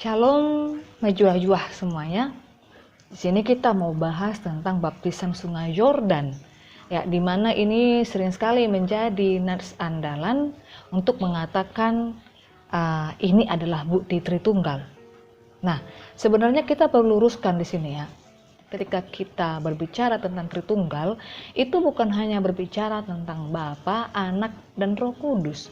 Shalom, majuah-juah semuanya. Di sini kita mau bahas tentang baptisan Sungai Yordan. Ya, di mana ini sering sekali menjadi nats andalan untuk mengatakan ini adalah bukti Tritunggal. Nah, sebenarnya kita perlu luruskan di sini ya. Ketika kita berbicara tentang Tritunggal, itu bukan hanya berbicara tentang Bapa, Anak, dan Roh Kudus.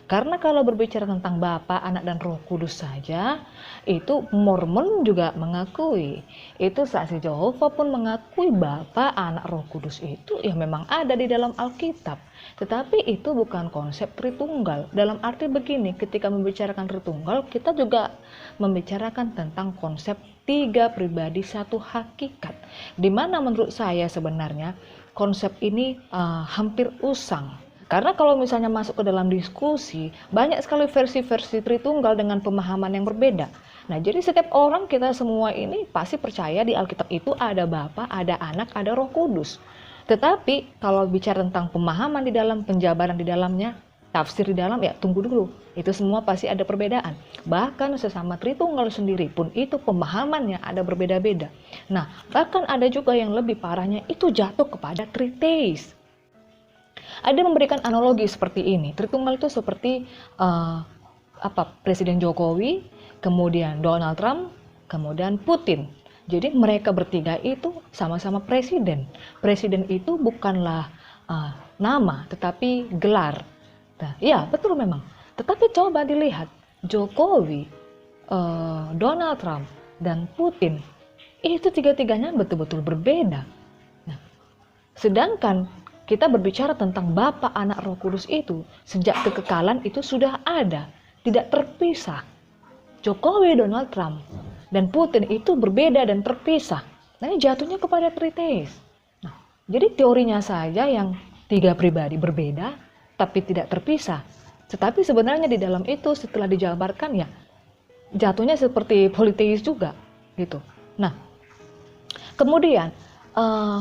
Karena kalau berbicara tentang Bapa, Anak, dan Roh Kudus saja, itu Mormon juga mengakui. Itu Saksi Yehova pun mengakui Bapa, Anak, Roh Kudus itu ya memang ada di dalam Alkitab. Tetapi itu bukan konsep Tritunggal. Dalam arti begini, ketika membicarakan Tritunggal, kita juga membicarakan tentang konsep tiga pribadi satu hakikat. Dimana menurut saya sebenarnya konsep ini hampir usang. Karena kalau misalnya masuk ke dalam diskusi, banyak sekali versi-versi Tritunggal dengan pemahaman yang berbeda. Nah, jadi setiap orang, kita semua ini pasti percaya di Alkitab itu ada Bapa, ada Anak, ada Roh Kudus. Tetapi kalau bicara tentang pemahaman di dalam, penjabaran di dalamnya, tafsir di dalam, ya tunggu dulu. Itu semua pasti ada perbedaan. Bahkan sesama Tritunggal sendiri pun itu pemahamannya ada berbeda-beda. Nah, bahkan ada juga yang lebih parahnya, itu jatuh kepada Triteis. Ada memberikan analogi seperti ini. Tritunggal itu seperti Presiden Jokowi, kemudian Donald Trump, kemudian Putin. Jadi mereka bertiga itu sama-sama presiden. Presiden itu bukanlah nama, tetapi gelar. Nah, ya betul memang. Tetapi coba dilihat, Jokowi, Donald Trump, dan Putin itu tiga-tiganya betul-betul berbeda. Nah, sedangkan kita berbicara tentang Bapa, Anak, Roh Kudus itu sejak kekekalan itu sudah ada, tidak terpisah. Jokowi, Donald Trump, dan Putin itu berbeda dan terpisah. Nah, ini jatuhnya kepada Triteis. Nah, jadi teorinya saja yang tiga pribadi berbeda tapi tidak terpisah. Tetapi sebenarnya di dalam itu setelah dijabarkan ya jatuhnya seperti politeis juga gitu. Nah, kemudian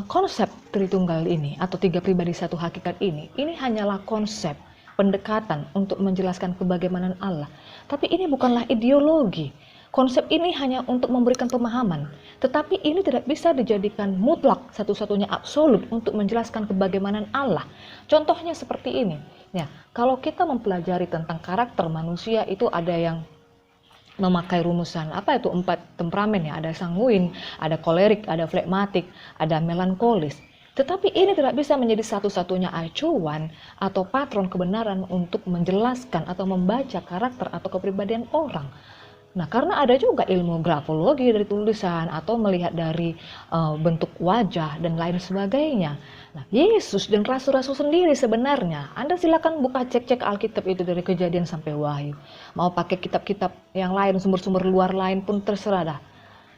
konsep Tritunggal ini atau tiga pribadi satu hakikat ini hanyalah konsep pendekatan untuk menjelaskan kebagaimanan Allah. Tapi ini bukanlah ideologi. Konsep ini hanya untuk memberikan pemahaman. Tetapi ini tidak bisa dijadikan mutlak satu-satunya absolut untuk menjelaskan kebagaimanan Allah. Contohnya seperti ini. Ya, kalau kita mempelajari tentang karakter manusia itu ada yang memakai rumusan 4 temperamen ya, ada sanguin, ada kolerik, ada flegmatik, ada melankolis. Tetapi ini tidak bisa menjadi satu-satunya acuan atau patron kebenaran untuk menjelaskan atau membaca karakter atau kepribadian orang. Nah, karena ada juga ilmu grafologi dari tulisan atau melihat dari bentuk wajah dan lain sebagainya. Nah, Yesus dan rasul-rasul sendiri sebenarnya, Anda silakan buka cek-cek Alkitab itu dari Kejadian sampai Wahyu. Mau pakai kitab-kitab yang lain, sumber-sumber luar lain pun terserah dah.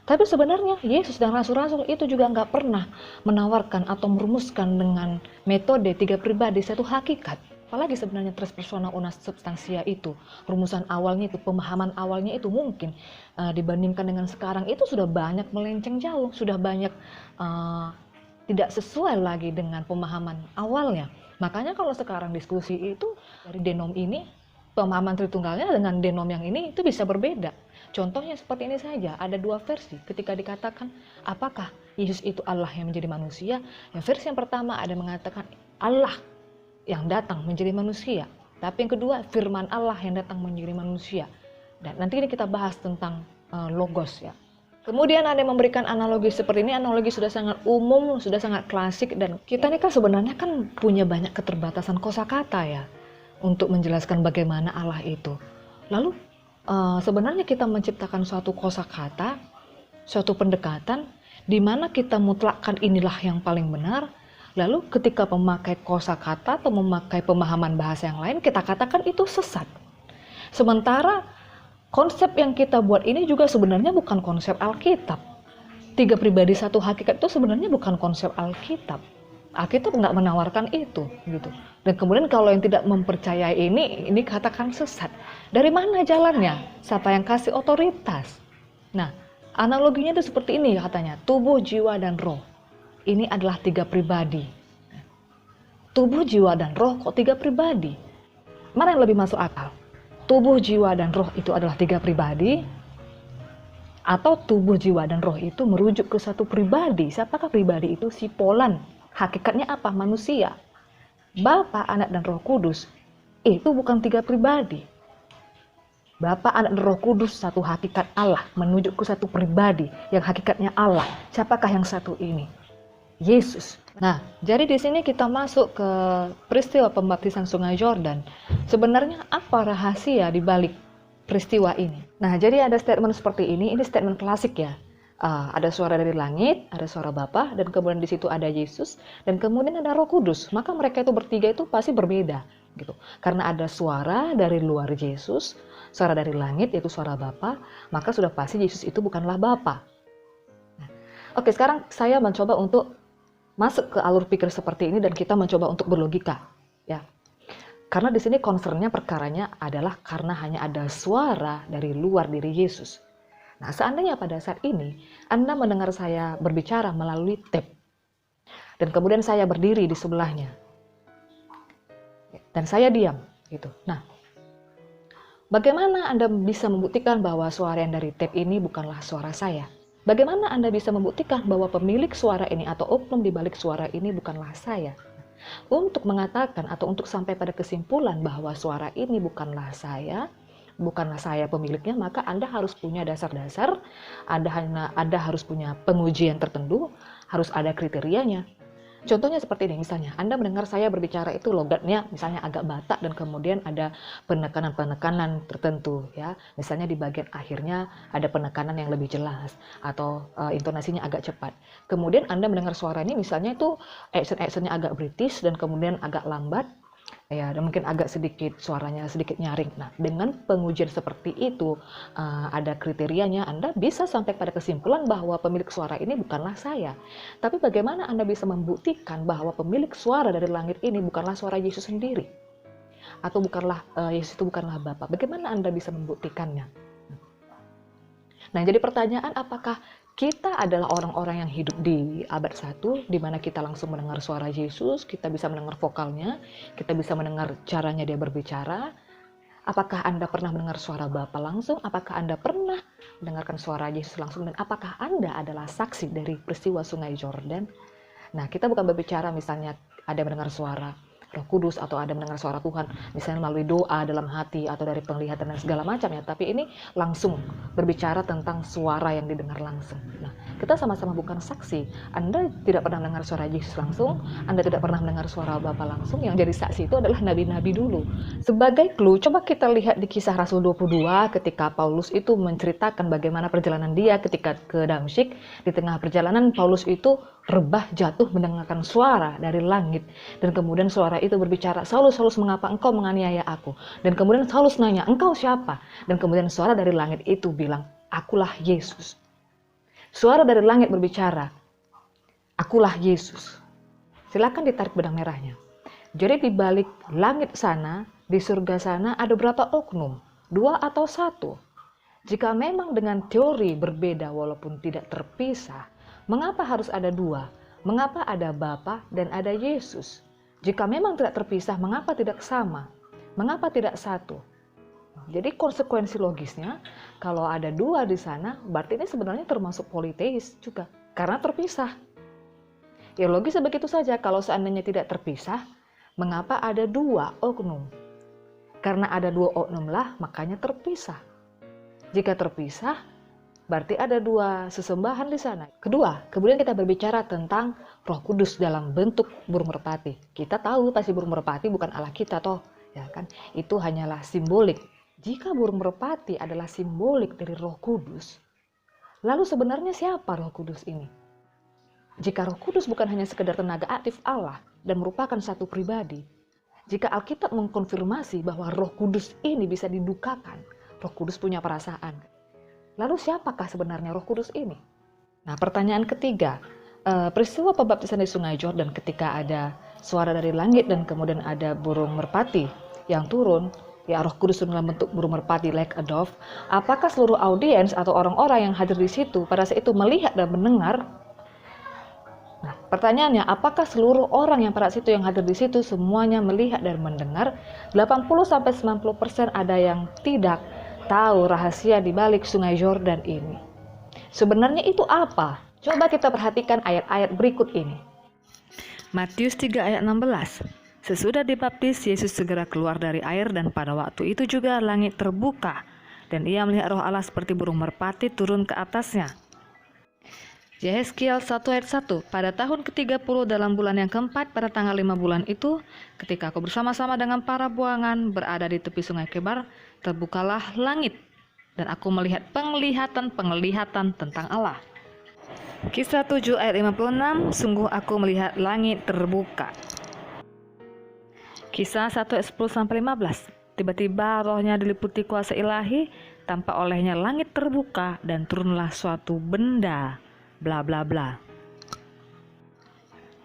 Tapi sebenarnya Yesus dan rasul-rasul itu juga nggak pernah menawarkan atau merumuskan dengan metode tiga pribadi satu hakikat. Apalagi sebenarnya tres persona una substantia itu, rumusan awalnya itu, pemahaman awalnya itu mungkin dibandingkan dengan sekarang itu sudah banyak melenceng jauh, sudah banyak tidak sesuai lagi dengan pemahaman awalnya. Makanya kalau sekarang diskusi itu dari denom ini, pemahaman Tritunggalnya dengan denom yang ini itu bisa berbeda. Contohnya seperti ini saja, ada dua versi ketika dikatakan apakah Yesus itu Allah yang menjadi manusia. Yang versi yang pertama ada mengatakan Allah yang datang menjadi manusia. Tapi yang kedua firman Allah yang datang menjadi manusia. Dan nanti ini kita bahas tentang logos ya. Kemudian ada yang memberikan analogi seperti ini. Analogi sudah sangat umum, sudah sangat klasik. Dan kita ini kan sebenarnya kan punya banyak keterbatasan kosakata ya untuk menjelaskan bagaimana Allah itu. Lalu sebenarnya kita menciptakan suatu kosakata, suatu pendekatan di mana kita mutlakkan inilah yang paling benar. Lalu ketika memakai kosakata atau memakai pemahaman bahasa yang lain, kita katakan itu sesat. Sementara konsep yang kita buat ini juga sebenarnya bukan konsep Alkitab. Tiga pribadi satu hakikat itu sebenarnya bukan konsep Alkitab. Alkitab nggak menawarkan itu, gitu. Dan kemudian kalau yang tidak mempercayai ini katakan sesat. Dari mana jalannya? Siapa yang kasih otoritas? Nah, analoginya itu seperti ini katanya, tubuh, jiwa, dan roh. Ini adalah tiga pribadi. Tubuh, jiwa, dan roh kok tiga pribadi? Mana yang lebih masuk akal? Tubuh, jiwa, dan roh itu adalah tiga pribadi, atau tubuh, jiwa, dan roh itu merujuk ke satu pribadi. Siapakah pribadi itu? Si Polan. Hakikatnya apa? Manusia. Bapa, Anak, dan Roh Kudus itu bukan tiga pribadi. Bapa, Anak, dan Roh Kudus satu hakikat Allah, menunjuk ke satu pribadi yang hakikatnya Allah. Siapakah yang satu ini? Yesus. Nah, jadi di sini kita masuk ke peristiwa pembaptisan Sungai Yordan. Sebenarnya apa rahasia di balik peristiwa ini? Nah, jadi ada statement seperti ini statement klasik ya. Ada suara dari langit, ada suara Bapa, dan kemudian di situ ada Yesus, dan kemudian ada Roh Kudus. Maka mereka itu bertiga itu pasti berbeda, gitu. Karena ada suara dari luar Yesus, suara dari langit yaitu suara Bapa, maka sudah pasti Yesus itu bukanlah Bapa. Nah, oke, sekarang saya mencoba untuk masuk ke alur pikir seperti ini dan kita mencoba untuk berlogika, ya. Karena di sini concernnya perkaranya adalah karena hanya ada suara dari luar diri Yesus. Nah, seandainya pada saat ini Anda mendengar saya berbicara melalui tape, dan kemudian saya berdiri di sebelahnya, dan saya diam, gitu. Nah, bagaimana Anda bisa membuktikan bahwa suara yang dari tape ini bukanlah suara saya? Bagaimana Anda bisa membuktikan bahwa pemilik suara ini atau oknum di balik suara ini bukanlah saya? Untuk mengatakan atau untuk sampai pada kesimpulan bahwa suara ini bukanlah saya pemiliknya, maka Anda harus punya dasar-dasar, Anda harus punya pengujian tertentu, harus ada kriterianya. Contohnya seperti ini, misalnya Anda mendengar saya berbicara itu logatnya misalnya agak Batak dan kemudian ada penekanan-penekanan tertentu, ya. Misalnya di bagian akhirnya ada penekanan yang lebih jelas atau intonasinya agak cepat. Kemudian Anda mendengar suara ini misalnya itu accent-accentnya agak British dan kemudian agak lambat, ya, dan mungkin agak sedikit suaranya sedikit nyaring. Nah, dengan pengujian seperti itu ada kriterianya, Anda bisa sampai pada kesimpulan bahwa pemilik suara ini bukanlah saya. Tapi bagaimana Anda bisa membuktikan bahwa pemilik suara dari langit ini bukanlah suara Yesus sendiri? Atau bukanlah Yesus itu bukanlah Bapa? Bagaimana Anda bisa membuktikannya? Nah, jadi pertanyaan, apakah kita adalah orang-orang yang hidup di abad 1, di mana kita langsung mendengar suara Yesus, kita bisa mendengar vokalnya, kita bisa mendengar caranya dia berbicara. Apakah Anda pernah mendengar suara Bapa langsung? Apakah Anda pernah mendengarkan suara Yesus langsung? Dan apakah Anda adalah saksi dari peristiwa Sungai Yordan? Nah, kita bukan berbicara misalnya ada mendengar suara Roh Kudus atau ada mendengar suara Tuhan, misalnya melalui doa dalam hati atau dari penglihatan dan segala macam, ya. Tapi ini langsung berbicara tentang suara yang didengar langsung. Nah, kita sama-sama bukan saksi. Anda tidak pernah mendengar suara Yesus langsung, Anda tidak pernah mendengar suara Bapa langsung. Yang jadi saksi itu adalah nabi-nabi dulu. Sebagai clue, coba kita lihat di Kisah Rasul 22 ketika Paulus itu menceritakan bagaimana perjalanan dia ketika ke Damsyik. Di tengah perjalanan Paulus itu rebah jatuh mendengarkan suara dari langit, dan kemudian suara itu berbicara, "Saulus, Saulus, mengapa engkau menganiaya aku?" Dan kemudian Saulus nanya, "Engkau siapa?" Dan kemudian suara dari langit itu bilang, "Akulah Yesus." Suara dari langit berbicara, "Akulah Yesus." Silakan ditarik benang merahnya. Jadi di balik langit sana, di surga sana ada berapa oknum? 2 atau 1? Jika memang dengan teori berbeda walaupun tidak terpisah, mengapa harus ada 2? Mengapa ada Bapa dan ada Yesus? Jika memang tidak terpisah, mengapa tidak sama? Mengapa tidak 1? Jadi konsekuensi logisnya, kalau ada 2 di sana, berarti ini sebenarnya termasuk politeis juga, karena terpisah. Ya logisnya begitu saja, kalau seandainya tidak terpisah, mengapa ada 2 oknum? Karena ada 2 oknum lah, makanya terpisah. Jika terpisah, berarti ada 2 sesembahan di sana. Kedua, kemudian kita berbicara tentang Roh Kudus dalam bentuk burung merpati. Kita tahu pasti burung merpati bukan Allah kita toh, ya kan? Itu hanyalah simbolik. Jika burung merpati adalah simbolik dari Roh Kudus, lalu sebenarnya siapa Roh Kudus ini? Jika Roh Kudus bukan hanya sekedar tenaga aktif Allah dan merupakan satu pribadi, jika Alkitab mengkonfirmasi bahwa Roh Kudus ini bisa didukakan, Roh Kudus punya perasaan, lalu siapakah sebenarnya Roh Kudus ini? Nah, pertanyaan ketiga, peristiwa pembaptisan di Sungai Yordan ketika ada suara dari langit dan kemudian ada burung merpati yang turun, ya Roh Kudus dalam bentuk burung merpati like a dove. Apakah seluruh audiens atau orang-orang yang hadir di situ pada saat itu melihat dan mendengar? Nah, pertanyaannya, apakah seluruh orang yang pada saat itu yang hadir di situ semuanya melihat dan mendengar? 80-90% ada yang tidak tahu rahasia di balik Sungai Yordan ini. Sebenarnya itu apa? Coba kita perhatikan ayat-ayat berikut ini. Matius 3 ayat 16. Sesudah dibaptis, Yesus segera keluar dari air dan pada waktu itu juga langit terbuka dan ia melihat Roh Allah seperti burung merpati turun ke atasnya. Yehezkiel 1 ayat 1. Pada tahun ke-30 dalam bulan yang keempat pada tanggal 5 bulan itu, ketika aku bersama-sama dengan para buangan berada di tepi sungai Kebar, terbukalah langit dan aku melihat penglihatan tentang Allah. Kisah 7 ayat 56. Sungguh aku melihat langit terbuka. Kisah 1 ayat 10-15. Tiba-tiba rohnya diliputi kuasa ilahi, tampak olehnya langit terbuka dan turunlah suatu benda, bla bla bla.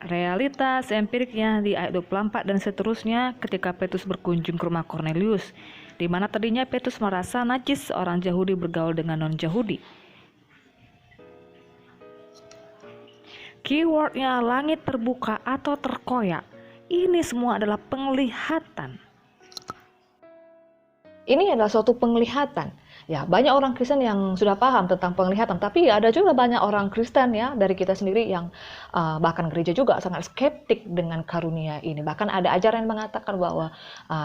Realitas empiriknya di ayat 24 dan seterusnya ketika Petrus berkunjung ke rumah Kornelius, di mana tadinya Petrus merasa najis orang Yahudi bergaul dengan non-Yahudi. Keywordnya langit terbuka atau terkoyak. Ini semua adalah penglihatan. Ini adalah suatu penglihatan. Ya, banyak orang Kristen yang sudah paham tentang penglihatan, tapi ada juga banyak orang Kristen ya dari kita sendiri yang bahkan gereja juga sangat skeptik dengan karunia ini. Bahkan ada ajaran yang mengatakan bahwa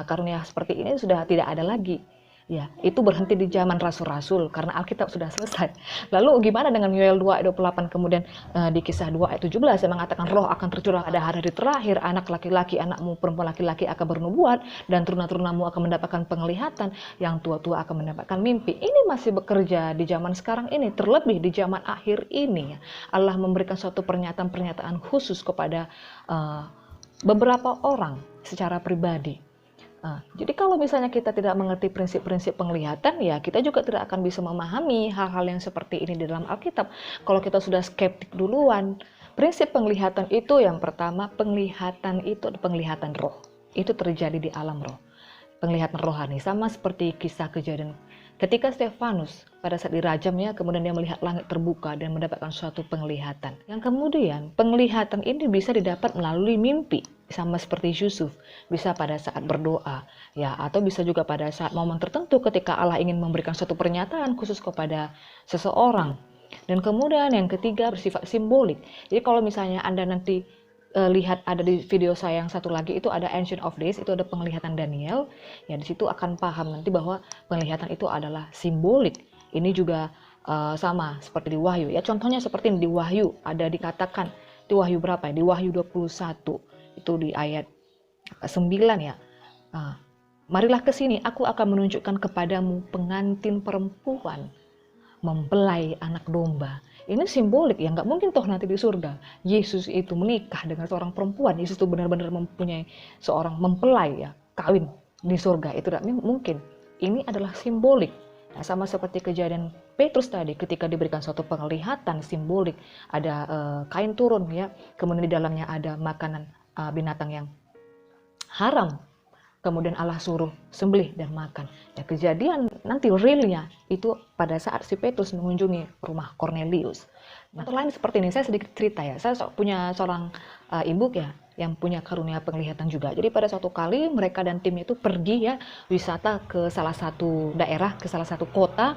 karunia seperti ini sudah tidak ada lagi. Ya, itu berhenti di zaman rasul-rasul karena Alkitab sudah selesai. Lalu gimana dengan Yoel 2 ayat 28 kemudian di kisah 2 ayat 17 yang mengatakan roh akan tercurah pada hari terakhir, anak laki-laki, anakmu perempuan laki-laki akan bernubuat dan turun-turunamu akan mendapatkan penglihatan, yang tua-tua akan mendapatkan mimpi. Ini masih bekerja di zaman sekarang ini, terlebih di zaman akhir ini. Allah memberikan suatu pernyataan-pernyataan khusus kepada beberapa orang secara pribadi. Jadi kalau misalnya kita tidak mengerti prinsip-prinsip penglihatan, ya kita juga tidak akan bisa memahami hal-hal yang seperti ini di dalam Alkitab. Kalau kita sudah skeptik duluan, prinsip penglihatan itu yang pertama, penglihatan itu penglihatan roh. Itu terjadi di alam roh. Penglihatan rohani, sama seperti kisah Kejadian. Ketika Stefanus pada saat dirajamnya, kemudian dia melihat langit terbuka dan mendapatkan suatu penglihatan. Yang kemudian penglihatan ini bisa didapat melalui mimpi, sama seperti Yusuf, bisa pada saat berdoa, ya, atau bisa juga pada saat momen tertentu ketika Allah ingin memberikan suatu pernyataan khusus kepada seseorang. Dan kemudian yang ketiga bersifat simbolik. Jadi kalau misalnya Anda nanti lihat ada di video saya yang satu lagi itu ada Ancient of Days, itu ada penglihatan Daniel, ya di situ akan paham nanti bahwa penglihatan itu adalah simbolik. Ini juga sama seperti di Wahyu, ya contohnya seperti di Wahyu ada dikatakan di Wahyu berapa ya? Di Wahyu 21 itu di ayat 9 ya. Marilah ke sini, aku akan menunjukkan kepadamu pengantin perempuan mempelai anak domba. Ini simbolik ya, nggak mungkin toh nanti di surga Yesus itu menikah dengan seorang perempuan. Yesus itu benar-benar mempunyai seorang mempelai ya, kawin di surga, itu tidak mungkin. Ini adalah simbolik. Nah, sama seperti kejadian Petrus tadi ketika diberikan suatu penglihatan simbolik, ada kain turun ya, kemudian di dalamnya ada makanan binatang yang haram. Kemudian Allah suruh sembelih dan makan. Ya, kejadian nanti realnya itu pada saat si Petrus mengunjungi rumah Kornelius. Nah, lain seperti ini, saya sedikit cerita ya. Saya punya seorang ibu ya yang punya karunia penglihatan juga. Jadi pada suatu kali mereka dan tim itu pergi ya wisata ke salah satu daerah, ke salah satu kota,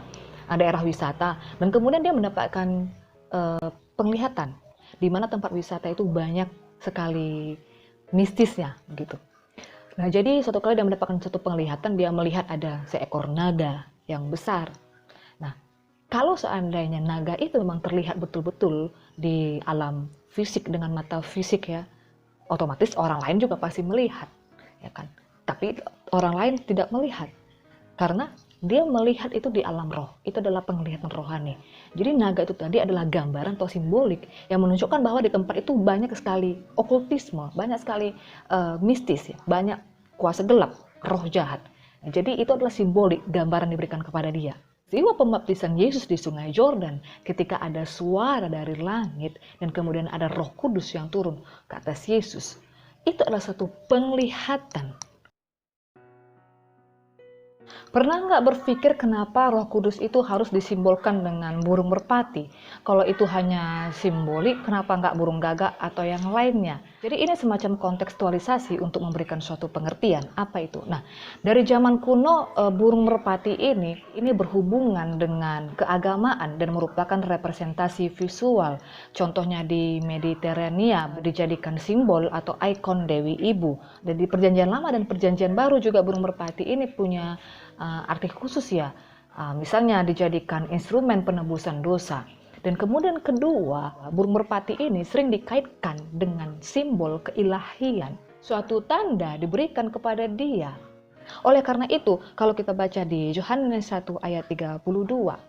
daerah wisata. Dan kemudian dia mendapatkan penglihatan di mana tempat wisata itu banyak sekali mistisnya gitu. Nah, jadi suatu kali dia mendapatkan satu penglihatan, dia melihat ada seekor naga yang besar. Nah, kalau seandainya naga itu memang terlihat betul-betul di alam fisik dengan mata fisik ya, otomatis orang lain juga pasti melihat, ya kan? Tapi orang lain tidak melihat, karena dia melihat itu di alam roh. Itu adalah penglihatan rohani. Jadi naga itu tadi adalah gambaran atau simbolik yang menunjukkan bahwa di tempat itu banyak sekali okultisme, banyak sekali mistis, ya, banyak kuasa gelap, roh jahat. Nah, jadi itu adalah simbolik, gambaran diberikan kepada dia. Peristiwa pembaptisan Yesus di Sungai Yordan, ketika ada suara dari langit dan kemudian ada Roh Kudus yang turun ke atas Yesus, itu adalah satu penglihatan. Pernah nggak berpikir kenapa Roh Kudus itu harus disimbolkan dengan burung merpati? Kalau itu hanya simbolik, kenapa nggak burung gagak atau yang lainnya? Jadi ini semacam kontekstualisasi untuk memberikan suatu pengertian. Apa itu? Nah, dari zaman kuno burung merpati ini berhubungan dengan keagamaan dan merupakan representasi visual. Contohnya di Mediterania dijadikan simbol atau ikon Dewi Ibu. Dan di Perjanjian Lama dan Perjanjian Baru juga burung merpati ini punya arti khusus ya, misalnya dijadikan instrumen penebusan dosa. Dan kemudian kedua, burung merpati ini sering dikaitkan dengan simbol keilahian. Suatu tanda diberikan kepada dia. Oleh karena itu, kalau kita baca di Yohanes 1 ayat 32,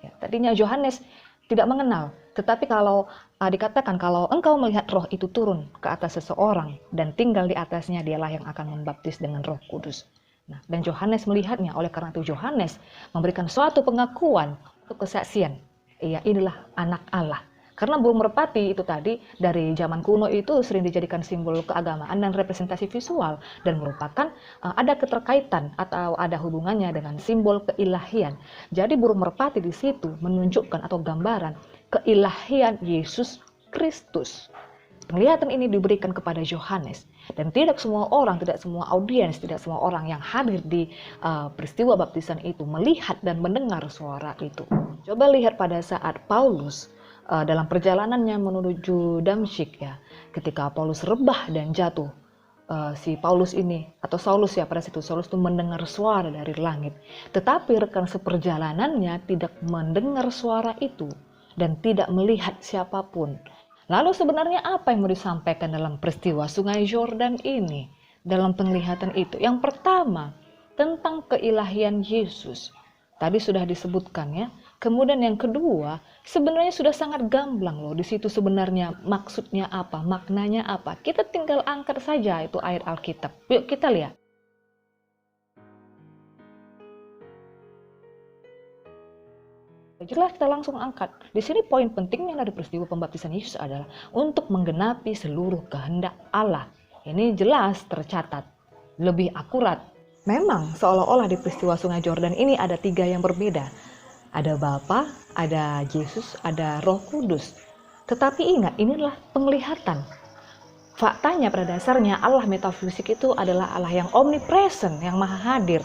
ya, tadinya Yohanes tidak mengenal. Tetapi kalau dikatakan kalau engkau melihat roh itu turun ke atas seseorang dan tinggal di atasnya, dialah yang akan membaptis dengan Roh Kudus. Nah, dan Yohanes melihatnya, oleh karena itu Yohanes memberikan suatu pengakuan untuk kesaksian. Ia inilah anak Allah. Karena burung merpati itu tadi dari zaman kuno itu sering dijadikan simbol keagamaan dan representasi visual dan merupakan ada keterkaitan atau ada hubungannya dengan simbol keilahian. Jadi burung merpati di situ menunjukkan atau gambaran keilahian Yesus Kristus. Penglihatan ini diberikan kepada Yohanes dan tidak semua orang, tidak semua audiens, tidak semua orang yang hadir di peristiwa baptisan itu melihat dan mendengar suara itu. Coba lihat pada saat Paulus dalam perjalanannya menuju Damsyik ya, ketika Paulus rebah dan jatuh, si Paulus ini atau Saulus ya pada situ Saulus itu mendengar suara dari langit, tetapi rekan seperjalanannya tidak mendengar suara itu dan tidak melihat siapapun. Lalu sebenarnya apa yang mau disampaikan dalam peristiwa Sungai Yordan ini? Dalam penglihatan itu, yang pertama tentang keilahian Yesus. Tadi sudah disebutkan ya. Kemudian yang kedua, sebenarnya sudah sangat gamblang loh. Di situ sebenarnya maksudnya apa, maknanya apa. Kita tinggal angkat saja itu ayat Alkitab. Yuk kita lihat. Jelas kita langsung angkat. Di sini poin pentingnya dari peristiwa pembaptisan Yesus adalah untuk menggenapi seluruh kehendak Allah. Ini jelas tercatat, lebih akurat. Memang seolah-olah di peristiwa Sungai Yordan ini ada 3 yang berbeda. Ada Bapa, ada Yesus, ada Roh Kudus. Tetapi ingat, inilah penglihatan. Faktanya pada dasarnya Allah metafisik itu adalah Allah yang omnipresent, yang maha hadir.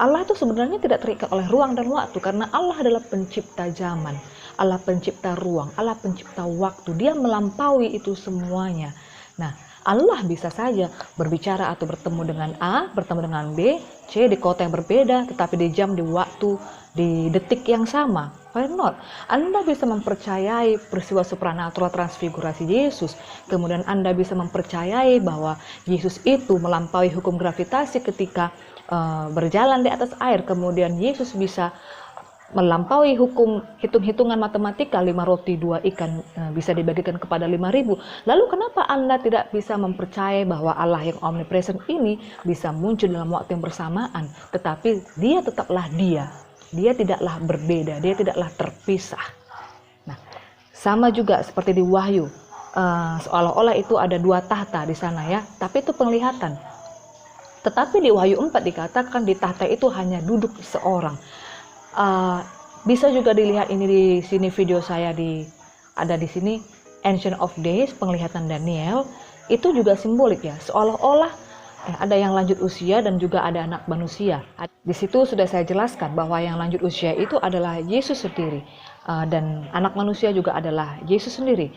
Allah itu sebenarnya tidak terikat oleh ruang dan waktu karena Allah adalah pencipta zaman, Allah pencipta ruang, Allah pencipta waktu. Dia melampaui itu semuanya. Nah, Allah bisa saja berbicara atau bertemu dengan A, bertemu dengan B, C di kota yang berbeda, tetapi di jam, di waktu, di detik yang sama. Why not? Anda bisa mempercayai peristiwa supranatural transfigurasi Yesus. Kemudian Anda bisa mempercayai bahwa Yesus itu melampaui hukum gravitasi ketika berjalan di atas air. Kemudian Yesus bisa melampaui hukum hitung-hitungan matematika, 5 roti 2 ikan bisa dibagikan kepada 5.000. Lalu kenapa Anda tidak bisa mempercayai bahwa Allah yang omnipresent ini bisa muncul dalam waktu yang bersamaan, tetapi dia tetaplah dia. Dia tidaklah berbeda, dia tidaklah terpisah. Nah, sama juga seperti di Wahyu, seolah-olah itu ada 2 tahta di sana ya, tapi itu penglihatan. Tetapi di Wahyu 4 dikatakan di tahta itu hanya duduk seorang. Bisa juga dilihat ini di sini video saya ada di sini Ancient of Days, penglihatan Daniel. Itu juga simbolik ya, seolah-olah ada yang lanjut usia dan juga ada anak manusia. Di situ sudah saya jelaskan bahwa yang lanjut usia itu adalah Yesus sendiri dan anak manusia juga adalah Yesus sendiri.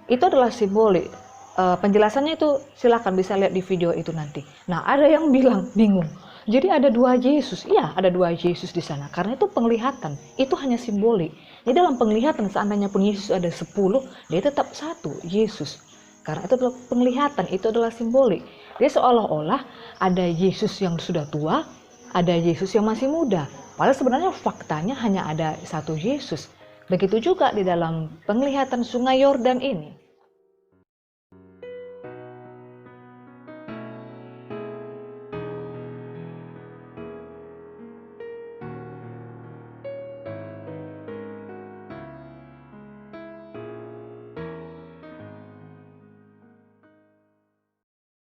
Itu adalah simbolik. Penjelasannya itu silakan bisa lihat di video itu nanti. Nah, ada yang bilang bingung. Jadi ada 2 Yesus. Iya, ada 2 Yesus di sana. Karena itu penglihatan. Itu hanya simbolik. Jadi dalam penglihatan seandainya pun Yesus ada 10, dia tetap 1 Yesus. Karena itu adalah penglihatan, itu adalah simbolik. Dia seolah-olah ada Yesus yang sudah tua, ada Yesus yang masih muda. Padahal sebenarnya faktanya hanya ada 1 Yesus. Begitu juga di dalam penglihatan Sungai Yordan ini.